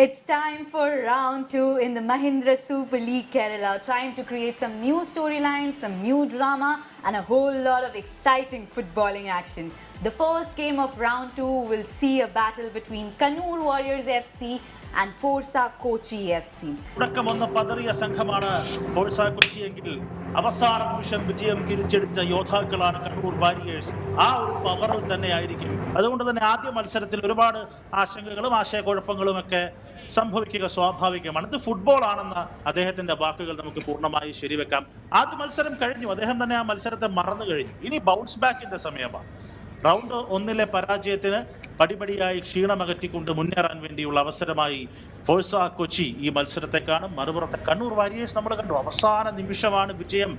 It's time for round 2 in the Mahindra Super League Kerala. Time to create some new storylines, some new drama, and a whole lot of exciting footballing action. The first game of round 2 will see a battle between Kannur Warriors FC and Forza Kochi FC. തുടക്കമൊന്ന് പതറിയ സംഘമാണ് Forca കൊച്ചിയെങ്കിൽ അവസാന നിമിഷം വിജയം തിരിച്ചെടുത്ത യോദ്ധാക്കളാണ് Kannur warriors. ആ ഒരു പവറിൽ തന്നെയായിരിക്കും. അതുകൊണ്ട് തന്നെ ആദ്യ മത്സരത്തിൽ ഒരുപാട് ആശങ്കകളും ആശയക്കുഴപ്പങ്ങളും ഒക്കെ സംഭവിക്കുക സ്വാഭാവികമാണ്. ഇത് ഫുട്ബോൾ ആണെന്ന അദ്ദേഹത്തിന്റെ വാക്കുകൾ നമുക്ക് പൂർണ്ണമായി ശരിവെക്കാം. ആദ്യ മത്സരം കഴിഞ്ഞു, അദ്ദേഹം തന്നെ ആ മത്സരത്തെ മറന്നു കഴിഞ്ഞു. ഇനി ബൗൺസ് ബാക്കിന്റെ സമയമാണ്. റൗണ്ട് 1 പരാജയത്തിന് പടിപടിയായി ക്ഷീണമകറ്റിക്കൊണ്ട് മുന്നേറാൻ വേണ്ടിയുള്ള അവസരമായി ഫോഴ്സ കൊച്ചി ഈ മത്സരത്തെ കാണും. മറുപുറത്തെ കണ്ണൂർ വാരിയേഴ്സ് നമ്മൾ കണ്ടു, അവസാന നിമിഷമാണ് വിജയം,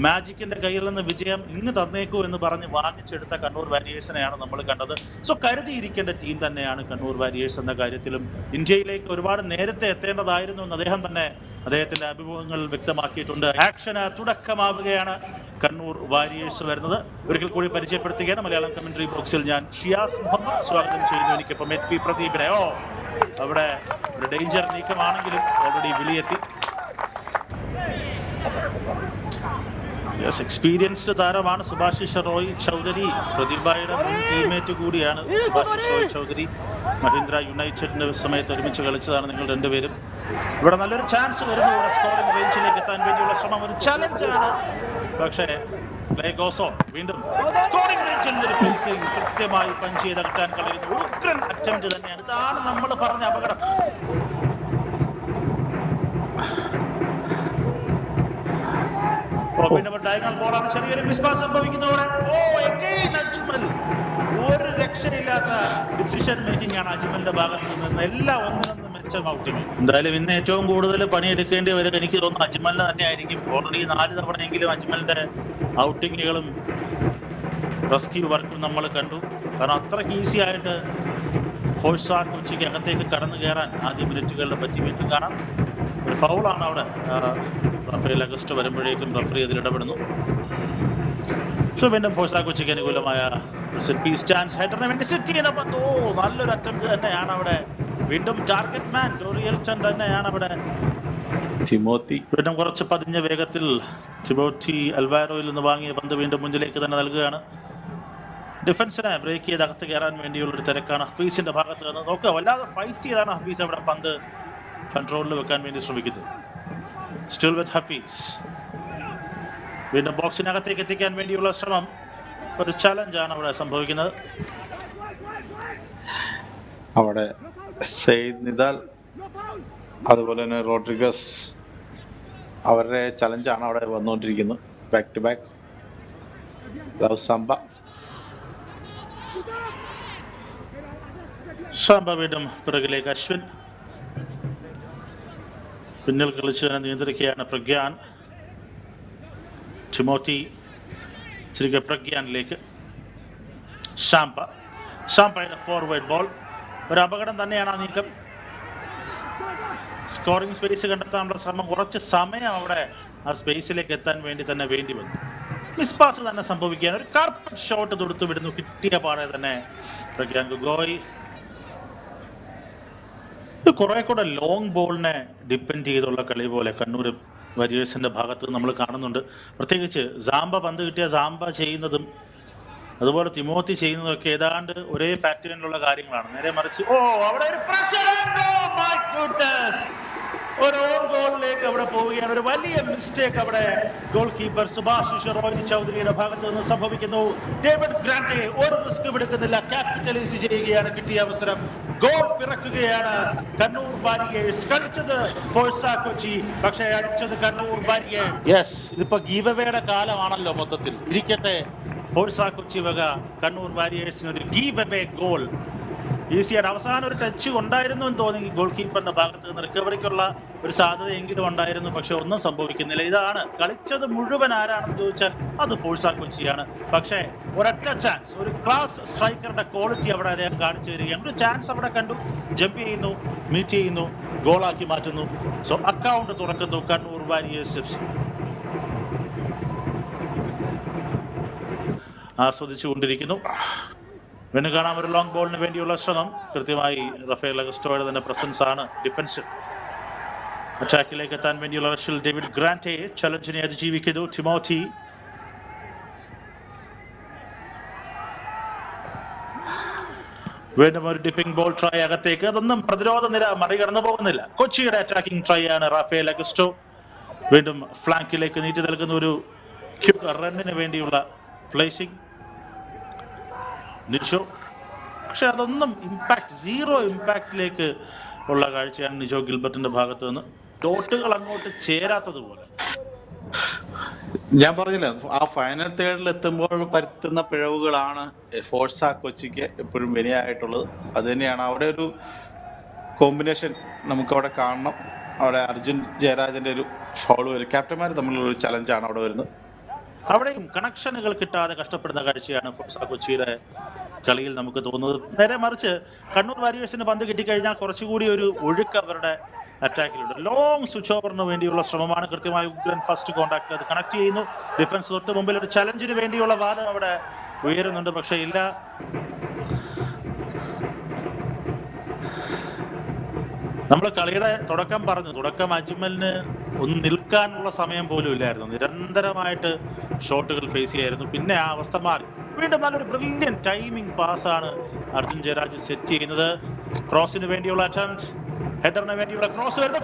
മാജിക്കിന്റെ കയ്യിൽ നിന്ന് വിജയം ഇങ്ങ് തന്നേക്കൂ എന്ന് പറഞ്ഞ് വാങ്ങിച്ചെടുത്ത കണ്ണൂർ വാരിയേഴ്സിനെയാണ് നമ്മൾ കണ്ടത്. സോ കരുതിയിരിക്കേണ്ട ടീം തന്നെയാണ് കണ്ണൂർ വാരിയേഴ്സ് എന്ന കാര്യത്തിലും ഇന്ത്യയിലേക്ക് ഒരുപാട് നേരത്തെ എത്തേണ്ടതായിരുന്നു എന്ന് അദ്ദേഹം തന്നെ അദ്ദേഹത്തിന്റെ അഭിമുഖങ്ങൾ വ്യക്തമാക്കിയിട്ടുണ്ട്. ആക്ഷന് തുടക്കമാവുകയാണ് കണ്ണൂർ വാരിയേഴ്സ് വരുന്നത്. ഒരിക്കൽ കൂടി പരിചയപ്പെടുത്തുകയാണ് മലയാളം കമന്ററി ബോക്സിൽ ഞാൻ ഷിയാസ് മുഹമ്മദ് സ്വാഗതം ചെയ്യുന്നു. എനിക്കിപ്പം SP പ്രദീപിനെ അവിടെ ഒരു ഡേഞ്ചർ നീക്കമാണെങ്കിലും ഓൾറെഡി വിളിയെത്തി. എക്സ്പീരിയൻസ്ഡ് താരമാണ് സുഭാഷിഷ് റോയ് ചൗധരി, പ്രതിഭയുടെ മുൻ ടീംമേറ്റ് കൂടിയാണ് സുഭാഷിഷ് റോയ് ചൗധരി. മഹീന്ദ്ര യുണൈറ്റഡിന്റെ സമയത്ത് ഒരുമിച്ച് കളിച്ചതാണ് നിങ്ങൾ രണ്ടുപേരും. ഇവിടെ നല്ലൊരു ചാൻസ് വരുന്നു, ഇവിടെ സ്കോറിംഗ് റേഞ്ചിലേക്ക് എത്താൻ വേണ്ടിയുള്ള ശ്രമം ഒരു ചലഞ്ചാണ്. പക്ഷേ വീണ്ടും സ്കോറിംഗ് റേഞ്ചിൽ ഒരു ഫിനിഷിംഗ് കൃത്യമായി പഞ്ച് ചെയ്ത് അകറ്റാൻ കളയുന്നു. ഉഗ്രൻ അറ്റംപ്റ്റ് തന്നെയാണ്. ഇതാണ് നമ്മൾ പറഞ്ഞ അപകടം. ഡയഗണൽ ബോളാണ്, ചെറിയൊരു മിസ്പാസ് സംഭവിക്കുന്നതോടെ ഒരു രക്ഷയില്ലാത്ത ഡിസിഷൻ മേക്കിംഗ് ആണ് അജ്മലിന്റെ ഭാഗത്ത് നിന്ന്. എല്ലാം ഒന്നിനൊന്ന് മെച്ചം ഔട്ടിങ്. എന്തായാലും ഇന്ന് ഏറ്റവും കൂടുതൽ പണിയെടുക്കേണ്ടി വരും എനിക്ക് തോന്നുന്നു അജ്മലിന് തന്നെ ആയിരിക്കും. ഓൾറെഡി 4 തവണയെങ്കിലും അജ്മലിന്റെ ഔട്ടിങ്ങുകളും റെസ്ക്യൂ വർക്കും നമ്മൾ കണ്ടു. കാരണം അത്രയ്ക്ക് ഈസി ആയിട്ട് ഫോഴ്സ കൊച്ചിക്ക് അകത്തേക്ക് കടന്നു കയറാൻ ആദ്യ മിനിറ്റുകളിൽ പറ്റി. വീണ്ടും കാണാം, ഒരു ഫൗളാണ് അവിടെ. റഫേൽ അഗസ്റ്റ് വരുമ്പോഴേക്കും റഫറി അതിൽ ഇടപെടുന്നു. സോ വീണ്ടും ഫോഴ്സ കൊച്ചിക്ക് അനുകൂലമായ സെറ്റ് പീസ് ചാൻസ്. ഹെഡറിന് വേണ്ടി സെറ്റ് ചെയ്യുന്ന പന്ത്, നല്ലൊരു അറ്റംപ്റ്റ് തന്നെയാണ് അവിടെ. വീണ്ടും ടാർഗറ്റ് മാൻ ഡോറിയൽട്ടൺ തന്നെയാണ് അവിടെ. തിമോത്തി വീണ്ടും കുറച്ച് പതിഞ്ഞ വേഗത്തിൽ തിമോത്തി അൽവാരോയിൽ നിന്ന് വാങ്ങിയ പന്ത് വീണ്ടും മുന്നിലേക്ക് തന്നെ നൽകുകയാണ്. ഡിഫൻസിനെ ബ്രേക്ക് ചെയ്ത് അകത്ത് കയറാൻ വേണ്ടിയുള്ളൊരു തിരക്കാണ് ഹഫീസിന്റെ ഭാഗത്ത് നിന്ന്. നോക്കുക, വല്ലാതെ ഫൈറ്റ് ചെയ്താണ് ഹഫീസ് അവിടെ പന്ത് കൺട്രോളിൽ വെക്കാൻ വേണ്ടി ശ്രമിക്കുന്നത്. Still with Hafeez. വീണ്ടും ബോക്സിനകത്തേക്ക് എത്തിക്കാൻ വേണ്ടിയുള്ള ശ്രമം, ഒരു ചലഞ്ചാണ് അവിടെ സംഭവിക്കുന്നത്. അവിടെ സെയ്ദ് നിദാൽ അതുപോലെ തന്നെ റോഡ്രിഗസ് അവരുടെ ചലഞ്ചാണ് അവിടെ വന്നുകൊണ്ടിരിക്കുന്നത്. ബാക്ക് ടു ബാക്ക് സാംബ വീണ്ടും പിറകിലേക്ക് അശ്വിൻ. പിന്നിൽ കളിച്ച് തന്നെ നിയന്ത്രിക്കുകയാണ് പ്രഗ്യാൻ. ടിമോത്തി തിരികെ പ്രഗ്യാനിലേക്ക്. ഷാംപയുടെ ഫോർവേഡ് ബോൾ. ഒരു അപകടം തന്നെയാണ് ആ നീക്കം. സ്കോറിംഗ് സ്പേസ് കണ്ടെത്താനുള്ള ശ്രമം, കുറച്ച് സമയം അവിടെ ആ സ്പേസിലേക്ക് എത്താൻ വേണ്ടി തന്നെ വേണ്ടി വന്നു. മിസ്പാസ് തന്നെ സംഭവിക്കുകയാണ്. ഒരു കാർപ്പറ്റ് ഷോട്ട് തൊടുത്തു വിടുന്നു, കിട്ടിയ പാടെ തന്നെ പ്രഗ്യാൻ ഗോയ്. കുറെ കൂടെ ലോങ് ബോളിനെ ഡിപ്പെൻഡ് ചെയ്തുള്ള കളി പോലെ കണ്ണൂർ വാരിയേഴ്സിന്റെ ഭാഗത്ത് നമ്മൾ കാണുന്നുണ്ട്. പ്രത്യേകിച്ച് സാംബ പന്ത് കിട്ടിയ സാംബ ചെയ്യുന്നതും അതുപോലെ തിമോത്തി ചെയ്യുന്നതൊക്കെ ഏതാണ്ട് ഒരേ പാറ്റേണിലുള്ള കാര്യങ്ങളാണ്. നേരെ മറിച്ച് അവിടെ ഒരു പ്രഷർ, ഒരു ഓൺ ഗോളിലേക്ക് അവിടെ പോവുകയാണ്. ഒരു വലിയ മിസ്റ്റേക്ക് അവിടെ ഗോൾ കീപ്പർ സുഭാഷിഷ് റോയ് ചൗധരിയുടെ ഭാഗത്ത് നിന്ന് സംഭവിക്കുന്നു. ഡേവിഡ് ഗ്രാൻറ്റെ ഒരു റിസ്ക് എടുക്കുന്നില്ല, ക്യാപിറ്റലൈസ് ചെയ്യുകയാണ്. കിട്ടിയ അവസരം ഗോൾ പിറക്കുകയാണ്. കണ്ണൂർ വാരിയേഴ്സ് കളിച്ചത് ഫോഴ്സ കൊച്ചി, പക്ഷേ അടിച്ചത് കണ്ണൂർ വാരിയേഴ്സ്. യെസ്, ഇതിപ്പോ ഗീവ് അവേയുടെ കാലമാണല്ലോ മൊത്തത്തിൽ. ഇരിക്കട്ടെ, ഫോഴ്സ കൊച്ചി വക കണ്ണൂർ വാരിയേഴ്സിന് ഒരു ഗീവ് അവേ ഗോൾ. ഈസിയാണ്. അവസാനം ഒരു ടച്ച് ഉണ്ടായിരുന്നു എന്ന് തോന്നി ഗോൾ കീപ്പറിന്റെ ഭാഗത്ത് നിന്ന്. റിക്കവറിക്കുള്ള ഒരു സാധ്യതയെങ്കിലും ഉണ്ടായിരുന്നു, പക്ഷെ ഒന്നും സംഭവിക്കുന്നില്ല. ഇതാണ് കളിച്ചത് മുഴുവൻ ആരാണെന്ന് ചോദിച്ചാൽ അത് ഫോഴ്സ കൊച്ചിയാണ്. പക്ഷേ ഒരൊറ്റ ചാൻസ്, ഒരു ക്ലാസ് സ്ട്രൈക്കറുടെ ക്വാളിറ്റി അവിടെ അദ്ദേഹം കാണിച്ചു തരികയാണ്. ഒരു ചാൻസ് അവിടെ കണ്ടു, ജമ്പ് ചെയ്യുന്നു, മീറ്റ് ചെയ്യുന്നു, ഗോളാക്കി മാറ്റുന്നു. സോ അക്കൗണ്ട് തുറക്കുന്നു കണ്ണൂർ വാരിയേഴ്സ് FC. ആസ്വദിച്ചു കൊണ്ടിരിക്കുന്നു. വീണ്ടും കാണാം ഒരു ലോങ് ബോളിന് വേണ്ടിയുള്ള ശ്രമം. കൃത്യമായി റഫേൽ അഗസ്റ്റോയുടെ തന്നെ പ്രസൻസ് ആണ് ഡിഫൻസ്. അറ്റാക്കിലേക്ക് എത്താൻ വേണ്ടിയുള്ള റഷ്യൽ ഡേവിഡ് ഗ്രാൻറ്റെ ചലഞ്ചിനെ അതിജീവിക്കുന്നു. ടിമോത്തി വീണ്ടും ഒരു ഡിപ്പിംഗ് ബോൾ ട്രൈ അകത്തേക്ക്. അതൊന്നും പ്രതിരോധ നിര മറികടന്നു പോകുന്നില്ല. കൊച്ചിയുടെ അറ്റാക്കിംഗ് ട്രൈ ആണ് റാഫേൽ അഗസ്റ്റോ. വീണ്ടും ഫ്ലാങ്കിലേക്ക് നീട്ടി നൽകുന്ന ഒരു ക്വിക്ക് റണ്ണിന് വേണ്ടിയുള്ള പ്ലേസിംഗ് നിജോ. പക്ഷെ അതൊന്നും ഇമ്പാക്ട്, സീറോ ഇമ്പാക്റ്റിലേക്ക് ഉള്ള കാഴ്ചയാണ് നിജോ ഗിൽബർട്ടിന്റെ ഭാഗത്ത് നിന്ന്. ഡോട്ടുകൾ അങ്ങോട്ട് ചേരാത്തതുപോലെ. ഞാൻ പറഞ്ഞില്ല, ആ ഫൈനൽ തേർഡിൽ എത്തുമ്പോൾ പരത്തുന്ന പിഴവുകളാണ് ഫോഴ്സ കൊച്ചിക്ക് എപ്പോഴും വിനയായിട്ടുള്ളത്. അത് തന്നെയാണ് അവിടെ ഒരു കോമ്പിനേഷൻ നമുക്കവിടെ കാണണം. അവിടെ അർജുൻ ജയരാജന്റെ ഒരു ഫൗൾ വരും. ക്യാപ്റ്റന്മാർ തമ്മിലുള്ള ഒരു ചലഞ്ചാണ് അവിടെ വരുന്നത്. അവിടെയും കണക്ഷനുകൾ കിട്ടാതെ കഷ്ടപ്പെടുന്ന കാഴ്ചയാണ് ഫോഴ്സ കൊച്ചിയുടെ കളിയിൽ നമുക്ക് തോന്നുന്നത്. നേരെ മറിച്ച് കണ്ണൂർ വാരിയേഴ്സിന് പന്ത് കിട്ടിക്കഴിഞ്ഞാൽ കുറച്ചുകൂടി ഒരു ഒഴുക്ക് അവരുടെ അറ്റാക്കിലുണ്ട്. ലോങ് സ്വിച്ച് ഓവറിന് വേണ്ടിയുള്ള ശ്രമമാണ്. കൃത്യമായി ഉഗ്രൻ ഫസ്റ്റ് കോൺടാക്ട് അത് കണക്ട് ചെയ്യുന്നു. ഡിഫൻസ് തൊട്ട് മുമ്പിൽ ഒരു ചലഞ്ചിന് വേണ്ടിയുള്ള വാദം അവിടെ ഉയരുന്നുണ്ട്. പക്ഷെ ഇല്ല. നമ്മൾ കളിയുടെ തുടക്കം പറഞ്ഞു. തുടക്കം അജ്മലിന് ഒന്ന് നിൽക്കാനുള്ള സമയം പോലും ഇല്ലായിരുന്നു. നിരന്തരമായിട്ട് ഷോട്ടുകൾ ഫേസ് ചെയ്യായിരുന്നു. പിന്നെ ആ അവസ്ഥ മാറി. വീണ്ടും നല്ലൊരു ബ്രില്യൻ ടൈമിംഗ് പാസ്സാണ് അർജുൻ ജയരാജ് സെറ്റ് ചെയ്യുന്നത്. ക്രോസിന് വേണ്ടിയുള്ള അറ്റംപ്റ്റ്, ഹെഡറിന് വേണ്ടിയുള്ള ക്രോസ് വരുന്ന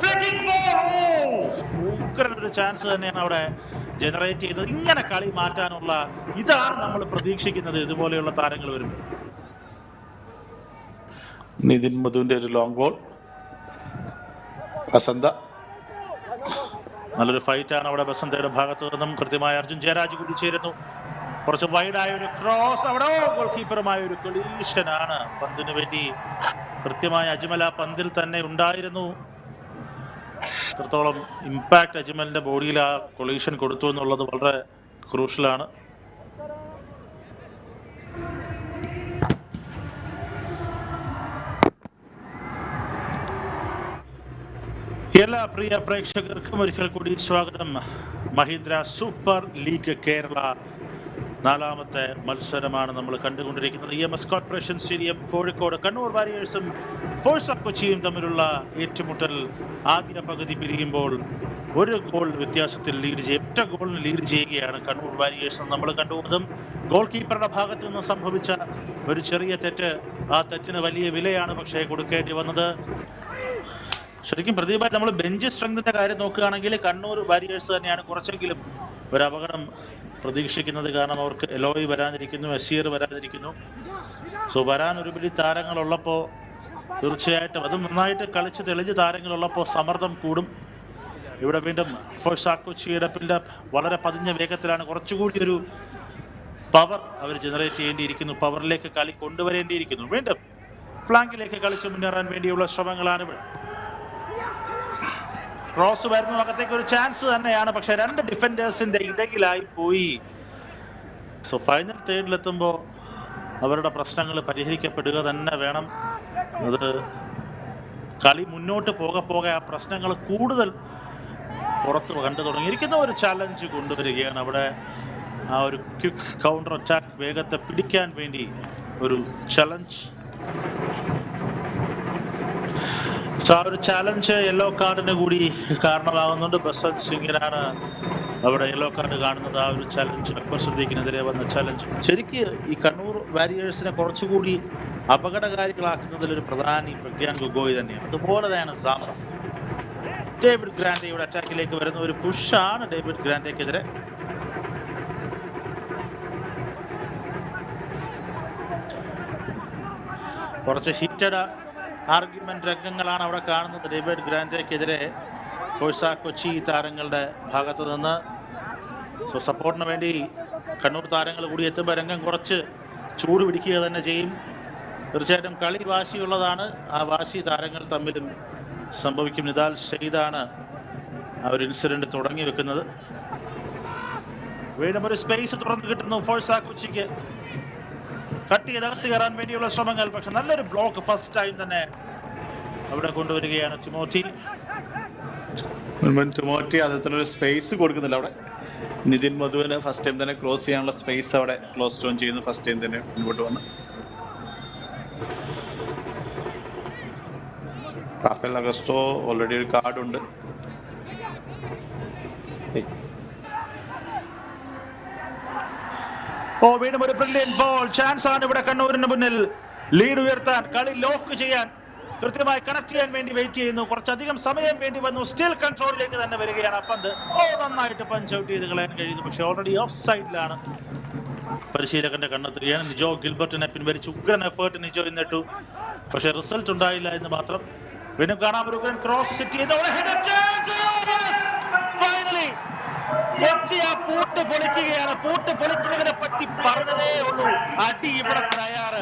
ഒരു ചാൻസ് തന്നെയാണ് അവിടെ ജനറേറ്റ് ചെയ്തത്. ഇങ്ങനെ കളി മാറ്റാനുള്ള ഇതാണ് നമ്മൾ പ്രതീക്ഷിക്കുന്നത് ഇതുപോലെയുള്ള താരങ്ങൾ വരുമ്പോൾ. നിതിൻ മധുവിന്റെ ഒരു ലോങ് ബോൾ. ബസന്ത നല്ലൊരു ഫൈറ്റാണ് അവിടെ ബസന്തയുടെ ഭാഗത്തു നിന്നും. കൃത്യമായി അർജുൻ ജയരാജ് കൂടി ചേരുന്നു. കുറച്ച് വൈഡായ ഒരു ക്രോസ്. അവിടെ ഗോൾ കീപ്പറുമായ ഒരു കൊളീഷനാണ് പന്തിന് വേണ്ടി. കൃത്യമായി അജ്മൽ ആ പന്തിൽ തന്നെ ഉണ്ടായിരുന്നു. എത്രത്തോളം ഇമ്പാക്ട് അജ്മലിന്റെ ബോഡിയിൽ ആ കൊളീഷൻ കൊടുത്തു എന്നുള്ളത് വളരെ ക്രൂഷ്യലാണ്. എല്ലാ പ്രിയ പ്രേക്ഷകർക്കും ഒരിക്കൽ കൂടി സ്വാഗതം. മഹീന്ദ്ര സൂപ്പർ ലീഗ് കേരള നാലാമത്തെ മത്സരമാണ് നമ്മൾ കണ്ടുകൊണ്ടിരിക്കുന്നത്. EMS corporation stadium Kozhikode. Kannur വാരിയേഴ്സും ഫോഴ്സ കൊച്ചിയും തമ്മിലുള്ള ഏറ്റുമുട്ടൽ ആദ്യ പകുതി പിരിയുമ്പോൾ ഒരു ഗോൾ വ്യത്യാസത്തിൽ ഒറ്റ ഗോളിന് ലീഡ് ചെയ്യുകയാണ് കണ്ണൂർ വാരിയേഴ്സ്. നമ്മൾ കണ്ടുവന്നതും ഗോൾ കീപ്പറുടെ ഭാഗത്ത് നിന്ന് സംഭവിച്ച ഒരു ചെറിയ തെറ്റ്. ആ തെറ്റിന് വലിയ വിലയാണ് പക്ഷേ കൊടുക്കേണ്ടി വന്നത്. ശരിക്കും പ്രതിഭായി നമ്മൾ ബെഞ്ച് സ്ട്രെങ്തിന്റെ കാര്യം നോക്കുകയാണെങ്കിൽ കണ്ണൂർ വാരിയേഴ്സ് തന്നെയാണ് കുറച്ചെങ്കിലും ഒരു അപകടം പ്രതീക്ഷിക്കുന്നത്. കാരണം അവർക്ക് എലോയ് വരാനിരിക്കുന്നു, എസീർ വരാനിരിക്കുന്നു. സോ വരാൻ ഒരുപിടി താരങ്ങളുള്ളപ്പോൾ തീർച്ചയായിട്ടും അതും നന്നായിട്ട് കളിച്ച് തെളിഞ്ഞ് താരങ്ങളുള്ളപ്പോൾ സമ്മർദ്ദം കൂടും. ഇവിടെ വീണ്ടും ഫോഴ്സ കൊച്ചിയുടെ ബിൽഡപ്പ് വളരെ പതിഞ്ഞ വേഗത്തിലാണ്. കുറച്ചുകൂടി ഒരു പവർ അവർ ജനറേറ്റ് ചെയ്യേണ്ടിയിരിക്കുന്നു. പവറിലേക്ക് കളി കൊണ്ടുവരേണ്ടിയിരിക്കുന്നു. വീണ്ടും ഫ്ലാങ്കിലേക്ക് കളിച്ച് മുന്നേറാൻ വേണ്ടിയുള്ള ശ്രമങ്ങളാണ് ഇവിടെ. ക്രോസ് വരുന്നു, അകത്തേക്ക് ഒരു ചാൻസ് തന്നെയാണ്. പക്ഷെ രണ്ട് ഡിഫൻഡേഴ്സിന്റെ ഇടയിലായി പോയി. സോ ഫൈനൽ തേർഡിലെത്തുമ്പോൾ അവരുടെ പ്രശ്നങ്ങൾ പരിഹരിക്കപ്പെടുക തന്നെ വേണം. അത് കളി മുന്നോട്ട് പോകെ ആ പ്രശ്നങ്ങൾ കൂടുതൽ പുറത്ത് കണ്ടു തുടങ്ങിയിരിക്കുന്ന ഒരു ചലഞ്ച് കൊണ്ടുവരികയാണ്. അവിടെ ആ ഒരു ക്വിക്ക് കൗണ്ടർ അറ്റാക്ക് വേഗത്തെ പിടിക്കാൻ വേണ്ടി ഒരു ചലഞ്ച്. ആ ഒരു ചലഞ്ച് യെല്ലോ കാർഡിന് കൂടി കാരണമാകുന്നുണ്ട്. ബസന്ത് സിംഗിനാണ് അവിടെ യെല്ലോ കാർഡ് കാണുന്നത്. ആ ഒരു ചലഞ്ച് അക്ബർ സിദ്ദീഖിനെതിരെ വന്ന ചലഞ്ച് ശരിക്ക് ഈ കണ്ണൂർ വാരിയേഴ്സിനെ കുറച്ചുകൂടി അപകടകാരികളാക്കുന്നതിലൊരു പ്രധാനി പ്രഗ്യാൻ ഗൊഗോയ് തന്നെയാണ്. അതുപോലെ തന്നെയാണ് സാമ്ര. ഡേവിഡ് ഗ്രാൻഡയുടെ അറ്റാക്കിലേക്ക് വരുന്ന ഒരു പുഷാണ് ഡേവിഡ് ഗ്രാൻഡയ്ക്കെതിരെ. കുറച്ച് ഹിറ്റഡ് ആർഗ്യുമെന്റ് രംഗങ്ങളാണ് അവിടെ കാണുന്നത് ഡേവിഡ് ഗ്രാൻഡയ്ക്കെതിരെ ഫോഴ്സ കൊച്ചി താരങ്ങളുടെ ഭാഗത്ത് നിന്ന്. സോ സപ്പോർട്ടിന് വേണ്ടി കണ്ണൂർ താരങ്ങൾ കൂടി എത്തുമ്പോൾ രംഗം കുറച്ച് ചൂട് പിടിക്കുക തന്നെ ചെയ്യും. തീർച്ചയായിട്ടും കളി വാശിയുള്ളതാണ്. ആ വാശി താരങ്ങൾ തമ്മിലും സംഭവിക്കും. നിദാൽ ഷെയ്ദാണ് ആ ഒരു ഇൻസിഡന്റ് തുടങ്ങി വെക്കുന്നത്. വീണ്ടും ഒരു സ്പേസ് തുറന്നു കിട്ടുന്നു ഫോഴ്സ കൊച്ചിക്ക്. കട്ട് ചെയ്തകത്ത് കയറാൻ വേണ്ടിയുള്ള ശ്രമങ്ങൾ. പക്ഷെ നല്ലൊരു ബ്ലോക്ക് ഫസ്റ്റ് ടൈം തന്നെ അവിടെ കൊണ്ടുവരികയാണ് ടിമോത്തി. അതിലൊരു സ്പേസ് കൊടുക്കുന്നില്ല അവിടെ. നിതിൻ മധുവിന് ഫസ്റ്റ് ടൈം തന്നെ ക്രോസ് ചെയ്യാനുള്ള സ്പേസ് അവിടെ ക്ലോസ് ഡൗൺ ചെയ്യുന്നു. ഫസ്റ്റ് ടൈം തന്നെ മുൻപോട്ട് വന്ന് റാഫേൽ അഗസ്റ്റോ ഓൾറെഡി ഒരു കാർഡുണ്ട്. വീണ്ടും ഒരു ബ്രില്യന്റ് ബോൾ. ചാൻസ് ആണ് ഇവിടെ കണ്ണൂരിന് മുന്നിൽ. ലീഡ് ഉയർത്താൻ, കളി ലോക്ക് ചെയ്യാൻ, കൃത്യമായി കണക്ട് ചെയ്യാൻ വേണ്ടി വെയിറ്റ് ചെയ്യുന്നു. കുറച്ചധികം സമയം വേണ്ടി വന്നു. സ്റ്റിൽ കൺട്രോളിലേക്ക് തന്നെ വരികയാണ് പന്ത്. നന്നായിട്ട് പഞ്ച് ഔട്ട് ചെയ്ത് കളയാൻ കഴിയുന്നു. പക്ഷെ ഓൾറെഡി ഓഫ് സൈഡിലാണ്. പരിശീലകന്റെ കണ്ണെത്തുകയാണ്. നിജോ ഗിൽബർട്ടിനെ പിൻവലിച്ചു. ഉഗ്രൻ എഫേർട്ട് നിജോ ഇന്നിട്ടു. പക്ഷെ റിസൾട്ട് ഉണ്ടായില്ല എന്ന് മാത്രം. വീണ്ടും കാണാം ഒരു ഉഗ്രൻ ക്രോസ് സെറ്റ് ചെയ്ത് ഫൈനലി കൊച്ചി ആ പൂട്ട് പൊളിക്കുകയാണ്. പൂട്ട് പൊളിക്കുന്നതിനെ പറ്റി പറഞ്ഞതേ ഉള്ളൂ. അടി ഇവിടെ തയ്യാറ്.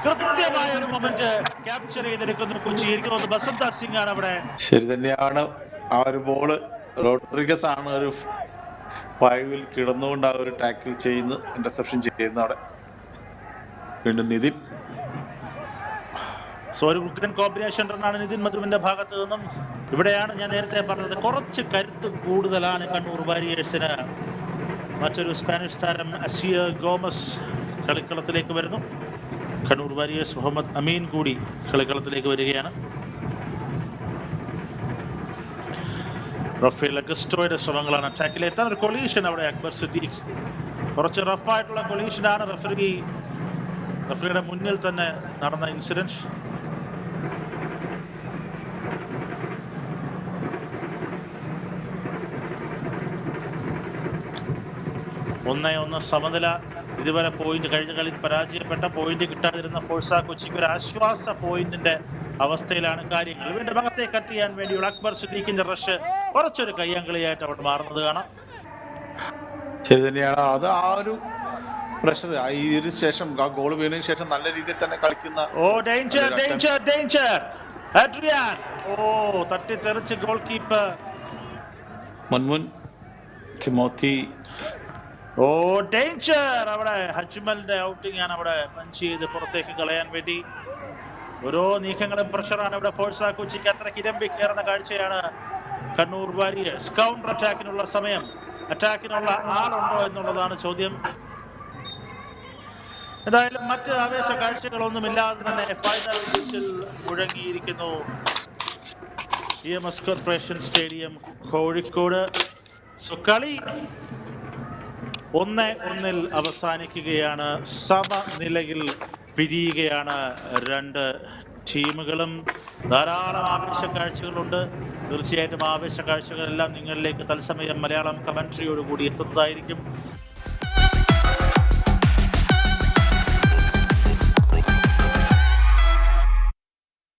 കൃത്യമായ ഒരു മൊമെന്റ് ക്യാപ്ചർ ചെയ്തെടുക്കുന്നു കൊച്ചി. ഇരിക്കുന്നത് ബസന്ത സിംഗ് ആണ് അവിടെ. ശരി തന്നെയാണ്. ആ ഒരു ബോള് റോഡ്രിഗസ് ആണ് ഒരു 5-ൽ കിടന്നുകൊണ്ട് ആ ഒരു ടാക്കിൽ ചെയ്യുന്നു, ഇന്റർസെപ്ഷൻ ചെയ്യുന്നു. അവിടെ വീണ്ടും നിതിൻ. സോ ഒരു ഉഗ്രൻ കോമ്പിനേഷൻ റണ്ണാണ് നിതിൻ മധുവിന്റെ ഭാഗത്ത് നിന്നും. ഇവിടെയാണ് ഞാൻ നേരത്തെ പറഞ്ഞത്, കുറച്ച് കരുത്ത് കൂടുതലാണ് കണ്ണൂർ വാരിയേഴ്സിന്. മറ്റൊരു സ്പാനിഷ് താരം അസിയ ഗോമസ് കളിക്കളത്തിലേക്ക് വരുന്നു. കണ്ണൂർ വാരിയേഴ്സ് മുഹമ്മദ് അമീൻ കൂടി കളിക്കളത്തിലേക്ക് വരികയാണ്. റഫേൽ അഗസ്റ്റോയുടെ ശ്രമങ്ങളാണ് അറ്റാക്കിൽ എത്താൻ. ഒരു കൊളീഷൻ അവിടെ അക്ബർ സിദ്ദീഖ്. കുറച്ച് റഫായിട്ടുള്ള കൊളീഷനാണ്. റഫറിയുടെ മുന്നിൽ തന്നെ നടന്ന ഇൻസിഡന്റ്. ഒന്നേ ഒന്ന് സമനില. ഇതുവരെ പോയിന്റ്, കഴിഞ്ഞ കളി പരാജയപ്പെട്ട, പോയിന്റ് കിട്ടാതിരുന്ന ഫോഴ്സ കൊച്ചിക്ക് ഒരു ആശ്വാസ പോയിന്റിന്റെ അവസ്ഥയിലാണ് കാര്യങ്ങൾ. വീണ്ടും ഭാഗത്തെ കട്ട് ചെയ്യാൻ വേണ്ടിയുള്ള അക്ബർ സിദ്ദീഖിന്റെ റഷ് കുറച്ചൊരു കയ്യാങ്കളിയായിട്ട് അവിടെ മാറുന്നത് കാണാം. ശരി തന്നെയാണ്. അത് ആ ഒരു പ്രഷർ ഇതിന് ശേഷം, ആ ഗോൾ വീണതിന് ശേഷം നല്ല രീതിയിൽ തന്നെ കളിക്കുന്ന. അഡ്രിയാൻ തട്ടിത്തെറിച്ച് goal keeper Munmun Timothy. Danger. അവിടെ ഹജ്മലിന്റെ ഔട്ടിംഗ് ആണ് അവിടെ പഞ്ച് ചെയ്ത് പുറത്തേക്ക് കളയാൻ വേണ്ടി. ഓരോ നീക്കങ്ങളും പ്രഷറാണ് ഇവിടെ ഫോഴ്സ കൊച്ചിക്ക്. അത്ര കിരമ്പി കയറുന്ന കാഴ്ചയാണ് കണ്ണൂർ വാരിയേഴ്സ്. കൗണ്ടർ അറ്റാക്കിനുള്ള സമയം, അറ്റാക്കിനുള്ള ആളുണ്ടോ എന്നുള്ളതാണ് ചോദ്യം. എന്തായാലും മറ്റ് ആവേശ കാഴ്ചകളൊന്നുമില്ലാതെ തന്നെ ഫൈനൽ വിസിൽ മുഴങ്ങിയിരിക്കുന്നു. EMS corporation stadium, Kozhikode. So കളി 1-1 അവസാനിക്കുകയാണ്. സമനിലയിൽ പിരിയുകയാണ് രണ്ട് ടീമുകളും. ധാരാളം ആവേശ കാഴ്ചകളുണ്ട്. തീർച്ചയായിട്ടും ആവേശ കാഴ്ചകളെല്ലാം നിങ്ങളിലേക്ക് തത്സമയം മലയാളം കമന്ററിയോടുകൂടി എത്തുന്നതായിരിക്കും.